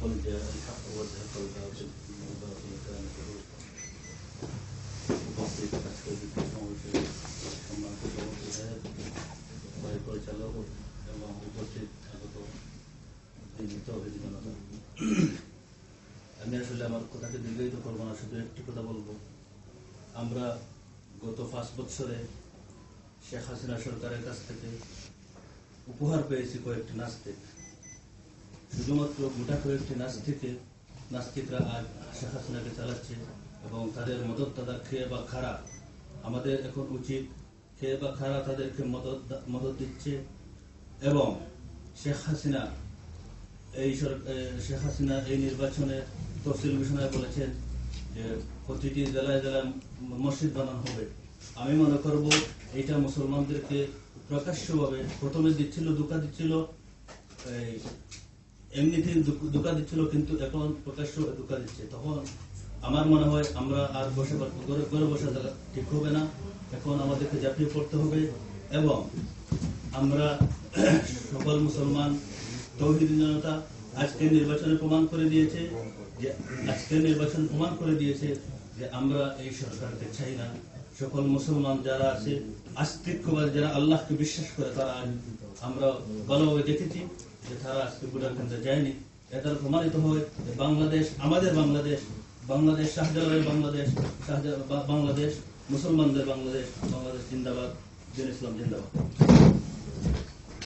الحق والحق والباطل والباطل كان زهوقا উপস্থিত আজকের বিশেষ সমাবেশে সম্মানিত সভাপতি সাহেব, পরিচালক এবং উপস্থিত আগত তৌহিদি জনতা, আমি আসলে আমার কথাকে দীর্ঘায়িত করবো না, শুধু একটি কথা বলবো। আমরা গত 5 বছরে শেখ হাসিনা সরকারের কাছ থেকে উপহার পেয়েছি কয়েকটি নাস্তিক। শুধুমাত্র গোটা কয়েকটি নাস্তিকরা আজ শেখ হাসিনাকে চালাচ্ছে এবং তাদের মদত দাদা খেয়ে বা খাড়া। আমাদের এখন উচিত খেয়ে বা খাড়া তাদেরকে মদত দিচ্ছে। এবং শেখ হাসিনা এই নির্বাচনে তফসিল ঘোষণায় বলেছেন যে প্রতিটি জেলায় জেলায় মসজিদ বানানো হবে। আমি মনে করব এইটা মুসলমানদেরকে প্রকাশ্যভাবে প্রথমে ধোঁকা দিচ্ছিল, এমনিতেই ধোঁকা দিচ্ছিল, কিন্তু এখন প্রকাশ্য ধোঁকা দিচ্ছে। তখন আমার মনে হয় আমরা আর ঘরে বসা ঠিক হবে না। এখন আমাদেরকে ঝাঁপিয়ে পড়তে হবে এবং আমরা সকল মুসলমান তৌহিদি জনতা আজকের নির্বাচনে প্রমাণ করে দিয়েছে যে আমরা এই সরকারকে চাই না। সকল মুসলমান যারা আছে, আস্তিক্যবাদ যারা আল্লাহকে বিশ্বাস করে, তারা আমরা ভালোভাবে দেখেছি যে তারা আজকে ভোটার কেন্দ্রে যায়নি। এটা প্রমাণিত হয় যে বাংলাদেশ আমাদের বাংলাদেশ শাহজালালের বাংলাদেশ মুসলমানদের বাংলাদেশ জিন্দাবাদ, দিন ইসলাম জিন্দাবাদ।